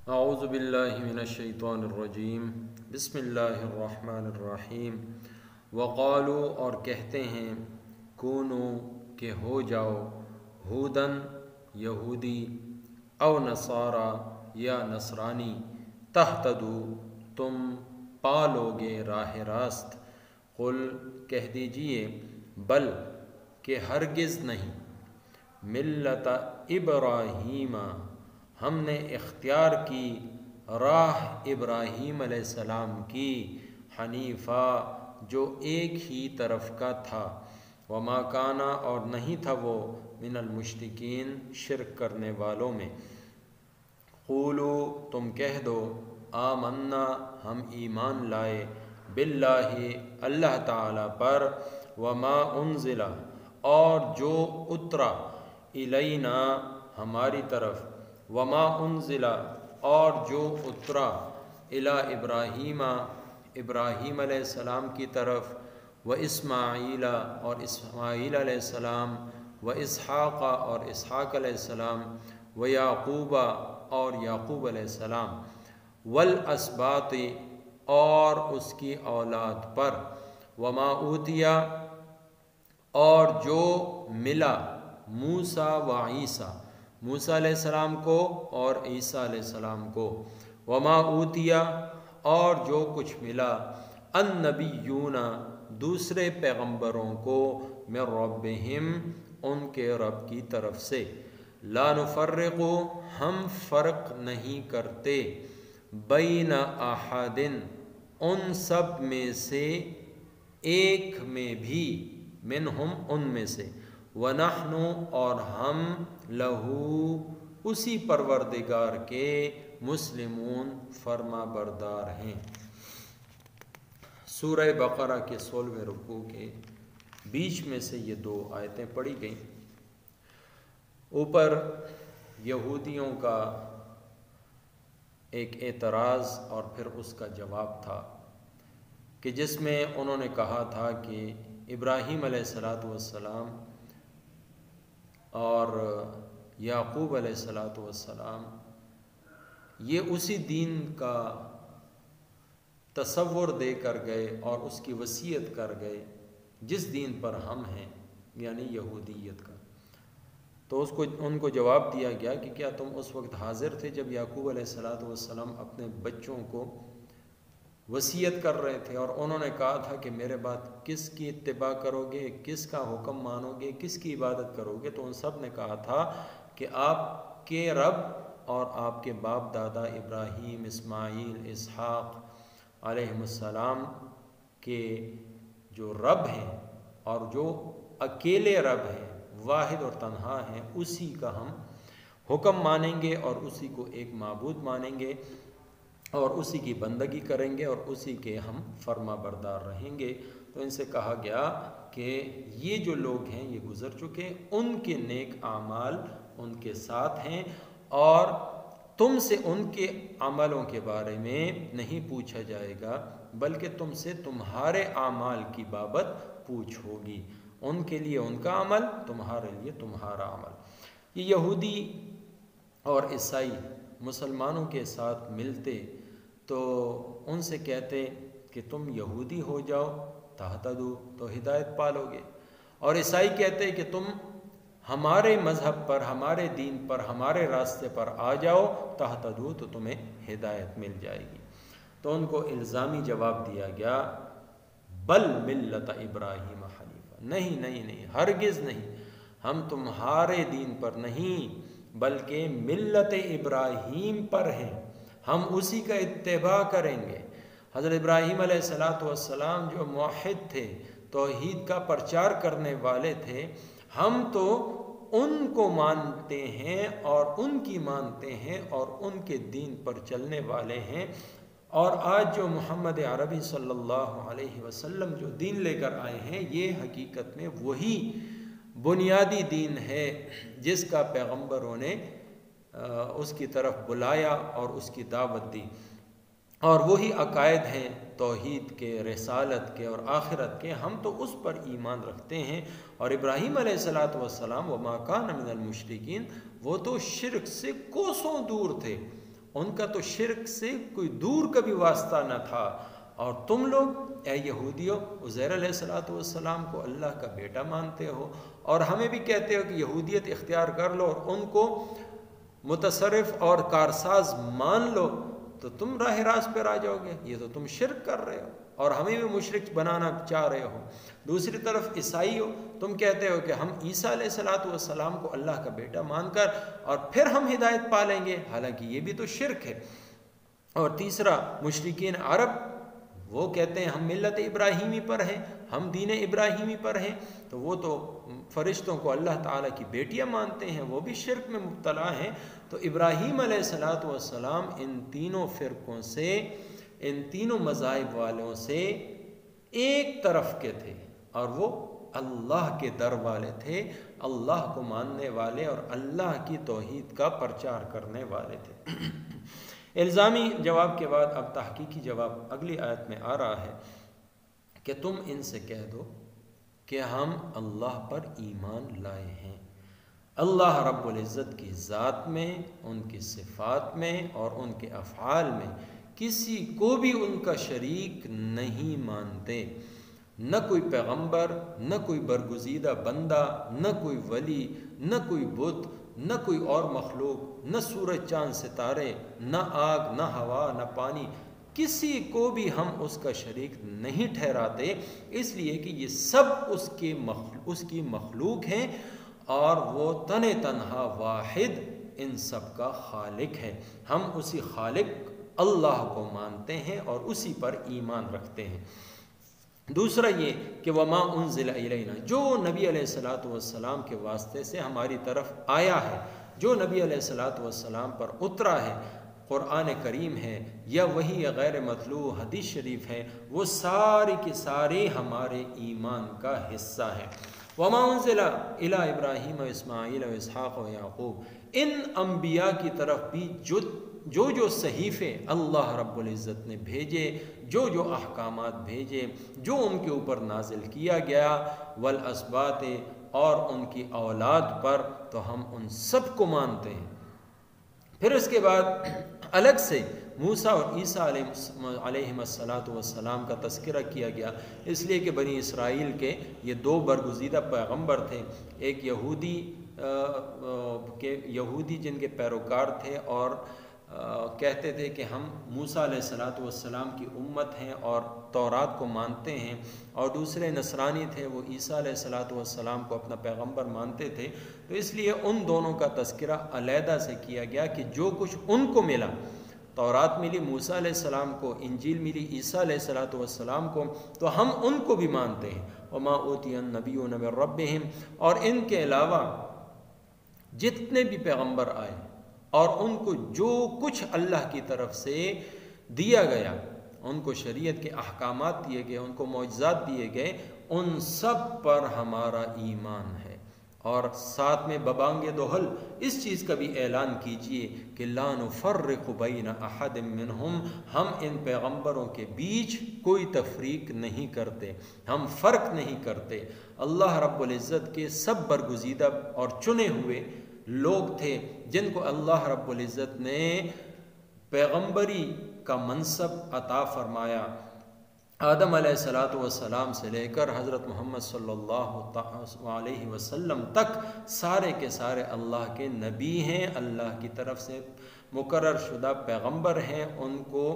اعوذ باللہ من الشیطان الرجیم بسم اللہ الرحمن الرحیم وقالو اور کہتے ہیں کونو کہ ہو جاؤ ہودن یہودی او نصارا یا نصرانی تہتدو تم پالو گے راہ راست قل کہہ دیجئے بل کہ ہرگز نہیں ملت ابراہیم ہم نے اختیار کی راہ ابراہیم علیہ السلام کی حنیفہ جو ایک ہی طرف کا تھا وما کانا اور نہیں تھا وہ من المشرکین شرک کرنے والوں میں قولو تم کہہ دو آمنا ہم ایمان لائے باللہ اللہ تعالی پر وما انزل اور جو اترا الینا ہماری طرف وما انزل اور جو اترا الی ابراہیم ابراہیم علیہ السلام کی طرف و اسماعیل اور اسماعیل علیہ السلام و اسحاق اور اسحاق علیہ السلام و یعقوب اور یعقوب علیہ السلام والاسباط اور اس کی اولاد پر وما اوتیا اور جو ملا موسیٰ و عیسیٰ موسیٰ علیہ السلام کو اور عیسیٰ علیہ السلام کو وما اوتیا اور جو کچھ ملا النبیون دوسرے پیغمبروں کو من ربہم ان کے رب کی طرف سے لا نفرق ہم فرق نہیں کرتے بین احد ان سب میں سے ایک میں بھی منہم ان میں سے وَنَحْنُ اور ہم لہو اسی پروردگار کے مسلمون فرما بردار ہیں۔ سورہ بقرہ کے 16ویں رکوع کے بیچ میں سے یہ دو آیتیں پڑھی گئیں۔ اوپر یہودیوں کا ایک اعتراض اور پھر اس کا جواب تھا کہ جس میں انہوں نے کہا تھا کہ ابراہیم علیہ السلام اور یعقوب علیہ السلام یہ اسی دین کا تصور دے کر گئے اور اس کی وصیت کر گئے جس دین پر ہم ہیں یعنی یہودیت کا۔ تو ان کو جواب دیا گیا کہ کیا تم اس وقت حاضر تھے جب یعقوب علیہ السلام اپنے بچوں کو وصیت کر رہے تھے اور انہوں نے کہا تھا کہ میرے بعد کس کی اتباع کرو گے، کس کا حکم مانو گے، کس کی عبادت کرو گے؟ تو ان سب نے کہا تھا کہ آپ کے رب اور آپ کے باپ دادا ابراہیم اسماعیل اسحاق علیہ السلام کے جو رب ہیں اور جو اکیلے رب ہیں واحد اور تنہا ہیں اسی کا ہم حکم مانیں گے اور اسی کو ایک معبود مانیں گے اور اسی کی بندگی کریں گے اور اسی کے ہم فرما بردار رہیں گے۔ تو ان سے کہا گیا کہ یہ جو لوگ ہیں یہ گزر چکے، ان کے نیک اعمال ان کے ساتھ ہیں اور تم سے ان کے عملوں کے بارے میں نہیں پوچھا جائے گا بلکہ تم سے تمہارے اعمال کی بابت پوچھ ہوگی، ان کے لیے ان کا عمل، تمہارے لیے تمہارا عمل۔ یہ یہودی اور عیسائی مسلمانوں کے ساتھ ملتے تو ان سے کہتے کہ تم یہودی ہو جاؤ تہتدو تو ہدایت پالو گے، اور عیسائی کہتے کہ تم ہمارے مذہب پر، ہمارے دین پر، ہمارے راستے پر آ جاؤ تہتدو تو تمہیں ہدایت مل جائے گی۔ تو ان کو الزامی جواب دیا گیا بل ملت ابراہیم حنیفہ، نہیں نہیں نہیں، ہرگز نہیں، ہم تمہارے دین پر نہیں بلکہ ملت ابراہیم پر ہیں، ہم اسی کا اتباع کریں گے۔ حضرت ابراہیم علیہ السلام جو موحد تھے، توحید کا پرچار کرنے والے تھے، ہم تو ان کو مانتے ہیں اور ان کی مانتے ہیں اور ان کے دین پر چلنے والے ہیں۔ اور آج جو محمد عربی صلی اللہ علیہ وسلم جو دین لے کر آئے ہیں یہ حقیقت میں وہی بنیادی دین ہے جس کا پیغمبروں نے اس کی طرف بلایا اور اس کی دعوت دی، اور وہی عقائد ہیں توحید کے، رسالت کے اور آخرت کے، ہم تو اس پر ایمان رکھتے ہیں۔ اور ابراہیم علیہ السلام وما کان من المشرکین، وہ تو شرک سے کوسوں دور تھے، ان کا تو شرک سے کوئی دور کا بھی واسطہ نہ تھا، اور تم لوگ اے یہودیوں عزیر علیہ الصلوۃ والسلام کو اللہ کا بیٹا مانتے ہو، اور ہمیں بھی کہتے ہو کہ یہودیت اختیار کر لو اور ان کو متصرف اور کارساز مان لو، تو تم راہ راست پر آ جاؤ گے۔ یہ تو تم شرک کر رہے ہو اور ہمیں بھی مشرک بنانا چاہ رہے ہو۔ دوسری طرف عیسائی ہو، تم کہتے ہو کہ ہم عیسیٰ علیہ الصلوۃ والسلام کو اللہ کا بیٹا مان کر اور پھر ہم ہدایت پا لیں گے، حالانکہ یہ بھی تو شرک ہے۔ اور تیسرا مشرکین عرب، وہ کہتے ہیں ہم ملت ابراہیمی پر ہیں، ہم دین ابراہیمی پر ہیں، تو وہ تو فرشتوں کو اللہ تعالیٰ کی بیٹیاں مانتے ہیں، وہ بھی شرک میں مبتلا ہیں۔ تو ابراہیم علیہ الصلوۃ والسلام ان تینوں فرقوں سے، ان تینوں مذاہب والوں سے ایک طرف کے تھے، اور وہ اللہ کے در والے تھے، اللہ کو ماننے والے اور اللہ کی توحید کا پرچار کرنے والے تھے۔ الزامی جواب کے بعد اب تحقیقی جواب اگلی آیت میں آ رہا ہے کہ تم ان سے کہہ دو کہ ہم اللہ پر ایمان لائے ہیں، اللہ رب العزت کی ذات میں، ان کی صفات میں اور ان کے افعال میں کسی کو بھی ان کا شریک نہیں مانتے، نہ کوئی پیغمبر، نہ کوئی برگزیدہ بندہ، نہ کوئی ولی، نہ کوئی بت، نہ کوئی اور مخلوق، نہ سورج چاند ستارے، نہ آگ، نہ ہوا، نہ پانی، کسی کو بھی ہم اس کا شریک نہیں ٹھہراتے، اس لیے کہ یہ سب اس کی مخلوق ہیں اور وہ تنہا واحد ان سب کا خالق ہے۔ ہم اسی خالق اللہ کو مانتے ہیں اور اسی پر ایمان رکھتے ہیں۔ دوسرا یہ کہ وما انزل الینا، جو نبی علیہ الصلوۃ والسلام کے واسطے سے ہماری طرف آیا ہے، جو نبی علیہ الصلوۃ والسلام پر اترا ہے، قرآن کریم ہے یا وہی غیر مطلوع حدیث شریف ہے، وہ ساری کی ساری ہمارے ایمان کا حصہ ہے۔ وما انزل الی ابراہیم و اسماعیل و اسحاق و یعقوب، ان انبیاء کی طرف بھی جو صحیفے اللہ رب العزت نے بھیجے، جو احکامات بھیجے، جو ان کے اوپر نازل کیا گیا، والاسباط، اور ان کی اولاد پر، تو ہم ان سب کو مانتے ہیں۔ پھر اس کے بعد الگ سے موسیٰ اور عیسیٰ علیہم السلام کا تذکرہ کیا گیا، اس لیے کہ بنی اسرائیل کے یہ دو برگزیدہ پیغمبر تھے، ایک یہودی جن کے پیروکار تھے اور کہتے تھے کہ ہم موسیٰ علیہ السلام کی امت ہیں اور تورات کو مانتے ہیں، اور دوسرے نصرانی تھے، وہ عیسیٰ علیہ السلام کو اپنا پیغمبر مانتے تھے۔ تو اس لیے ان دونوں کا تذکرہ علیحدہ سے کیا گیا کہ جو کچھ ان کو ملا، تورات ملی موسیٰ علیہ السلام کو، انجیل ملی عیسیٰ علیہ السلام کو، تو ہم ان کو بھی مانتے ہیں۔ وما اوتی النبیون من ربہم، اور ان کے علاوہ جتنے بھی پیغمبر آئے اور ان کو جو کچھ اللہ کی طرف سے دیا گیا، ان کو شریعت کے احکامات دیے گئے، ان کو معجزات دیے گئے، ان سب پر ہمارا ایمان ہے۔ اور ساتھ میں ببانگ دوحل اس چیز کا بھی اعلان کیجئے کہ لا نفرق بین احد منہم، ہم ان پیغمبروں کے بیچ کوئی تفریق نہیں کرتے، ہم فرق نہیں کرتے۔ اللہ رب العزت کے سب برگزیدہ اور چنے ہوئے لوگ تھے جن کو اللہ رب العزت نے پیغمبری کا منصب عطا فرمایا، آدم علیہ السلام سے لے کر حضرت محمد صلی اللہ علیہ وسلم تک سارے کے سارے اللہ کے نبی ہیں، اللہ کی طرف سے مقرر شدہ پیغمبر ہیں، ان کو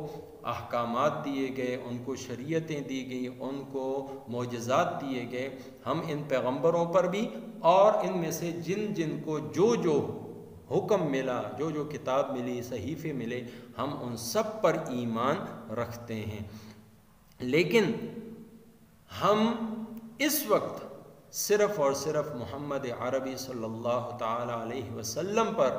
احکامات دیے گئے، ان کو شریعتیں دی گئی، ان کو معجزات دیے گئے۔ ہم ان پیغمبروں پر بھی اور ان میں سے جن جن کو جو حکم ملا، جو کتاب ملی، صحیفے ملے، ہم ان سب پر ایمان رکھتے ہیں۔ لیکن ہم اس وقت صرف اور صرف محمد عربی صلی اللہ تعالی علیہ وسلم پر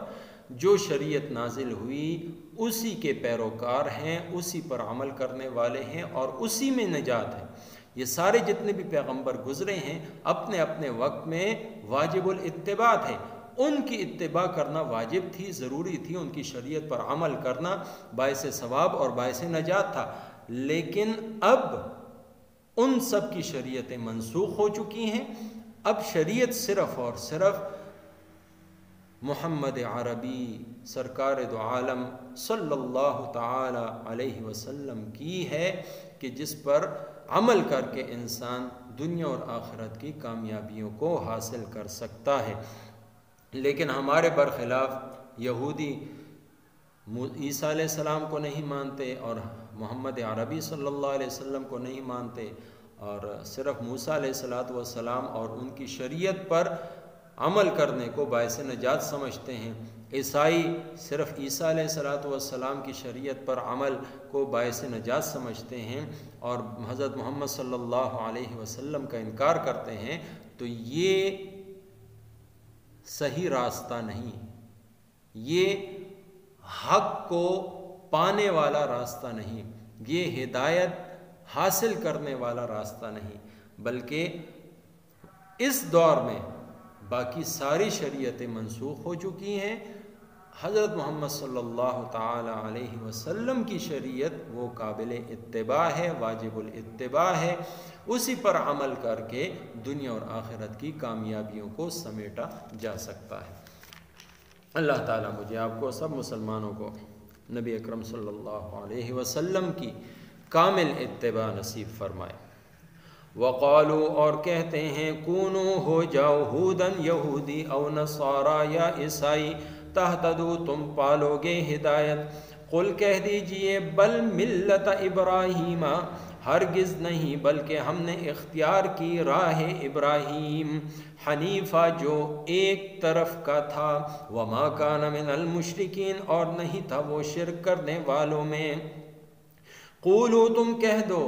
جو شریعت نازل ہوئی اسی کے پیروکار ہیں، اسی پر عمل کرنے والے ہیں اور اسی میں نجات ہے۔ یہ سارے جتنے بھی پیغمبر گزرے ہیں اپنے اپنے وقت میں واجب الاتباع تھے، ان کی اتباع کرنا واجب تھی، ضروری تھی، ان کی شریعت پر عمل کرنا باعث ثواب اور باعث نجات تھا۔ لیکن اب ان سب کی شریعتیں منسوخ ہو چکی ہیں، اب شریعت صرف اور صرف محمد عربی سرکار دو عالم صلی اللہ تعالی علیہ وسلم کی ہے کہ جس پر عمل کر کے انسان دنیا اور آخرت کی کامیابیوں کو حاصل کر سکتا ہے۔ لیکن ہمارے برخلاف یہودی عیسیٰ علیہ السلام کو نہیں مانتے اور محمد عربی صلی اللہ علیہ وسلم کو نہیں مانتے، اور صرف موسیٰ علیہ السلام اور ان کی شریعت پر عمل کرنے کو باعث نجات سمجھتے ہیں۔ عیسائی صرف عیسیٰ علیہ السلام کی شریعت پر عمل کو باعث نجات سمجھتے ہیں اور حضرت محمد صلی اللہ علیہ وسلم کا انکار کرتے ہیں، تو یہ صحیح راستہ نہیں، یہ حق کو پانے والا راستہ نہیں، یہ ہدایت حاصل کرنے والا راستہ نہیں، بلکہ اس دور میں باقی ساری شریعتیں منسوخ ہو چکی ہیں۔ حضرت محمد صلی اللہ تعالی علیہ وسلم کی شریعت وہ قابل اتباع ہے، واجب الاتباع ہے، اسی پر عمل کر کے دنیا اور آخرت کی کامیابیوں کو سمیٹا جا سکتا ہے۔ اللہ تعالیٰ مجھے آپ کو سب مسلمانوں کو نبی اکرم صلی اللہ علیہ وسلم کی کامل اتباع نصیب فرمائے۔ وقالو اور کہتے ہیں کونو ہو جاؤ ہودن یہودی او نصارا یا عیسائی تہتدو تم پالو گے ہدایت۔ قل کہہ دیجئے بل ملت ابراہیم ہرگز نہیں بلکہ ہم نے اختیار کی راہ ابراہیم حنیفہ جو ایک طرف کا تھا، وما کان من المشرکین اور نہیں تھا وہ شرک کرنے والوں میں۔ قولو تم کہہ دو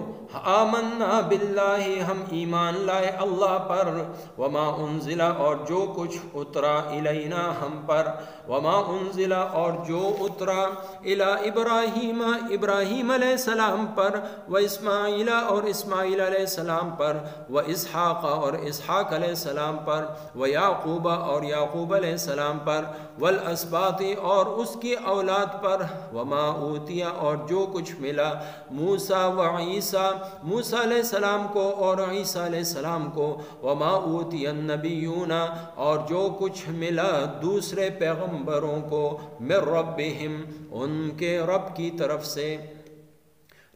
آمنا باللہ ہم ایمان لائے اللہ پر، وما انزل اور جو کچھ اترا الینا ہم پر، وما انزل اور جو اترا الی ابراہیم ابراہیم علیہ السلام پر، و اسماعیل اور اسماعیل علیہ السلام پر، و اسحاق اور اسحاق علیہ السلام پر، و یعقوب اور یعقوب علیہ السلام پر، والاسباط اور اس کی اولاد پر، وما اوتیا اور جو کچھ ملا موسیٰ و عیسیٰ موسیٰ علیہ السلام کو اور عیسیٰ علیہ السلام کو، وما اوتی النبیون اور جو کچھ ملا دوسرے پیغمبروں کو، من ربہم ان کے رب کی طرف سے،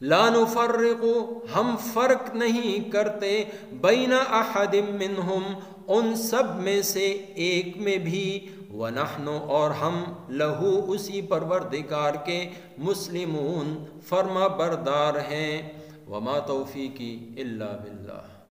لا نفرق ہم فرق نہیں کرتے، بین احد منہم ان سب میں سے ایک میں بھی، وَنَحْنُ اور ہم لہو اسی پروردگار کے مسلمون فرما بردار ہیں، وما توفیقی الا باللہ۔